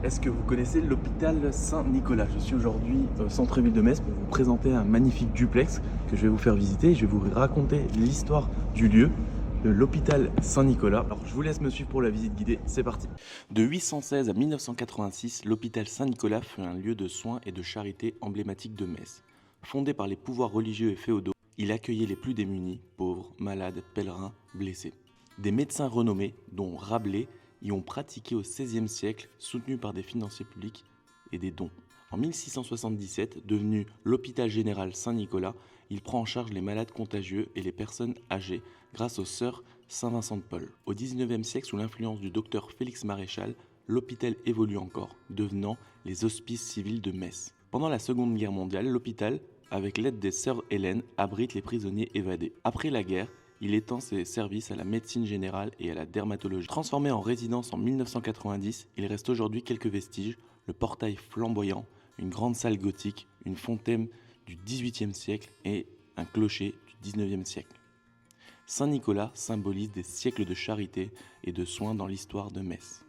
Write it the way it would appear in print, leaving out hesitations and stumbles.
Est-ce que vous connaissez l'hôpital Saint-Nicolas? Je suis aujourd'hui au centre-ville de Metz pour vous présenter un magnifique duplex que je vais vous faire visiter. Je vais vous raconter l'histoire du lieu, de l'hôpital Saint-Nicolas. Alors je vous laisse me suivre pour la visite guidée, c'est parti. De 816 à 1986, l'hôpital Saint-Nicolas fut un lieu de soins et de charité emblématique de Metz. Fondé par les pouvoirs religieux et féodaux, il accueillait les plus démunis, pauvres, malades, pèlerins, blessés. Des médecins renommés, dont Rabelais, y ont pratiqué au XVIe siècle, soutenus par des financiers publics et des dons. En 1677, devenu l'hôpital général Saint-Nicolas, il prend en charge les malades contagieux et les personnes âgées grâce aux sœurs Saint-Vincent de Paul. Au XIXe siècle, sous l'influence du docteur Félix Maréchal, l'hôpital évolue encore, devenant les hospices civils de Metz. Pendant la Seconde Guerre mondiale, l'hôpital, avec l'aide des sœurs Hélène, abrite les prisonniers évadés. Après la guerre, il étend ses services à la médecine générale et à la dermatologie. Transformé en résidence en 1990, il reste aujourd'hui quelques vestiges, le portail flamboyant, une grande salle gothique, une fontaine du XVIIIe siècle et un clocher du XIXe siècle. Saint-Nicolas symbolise des siècles de charité et de soins dans l'histoire de Metz.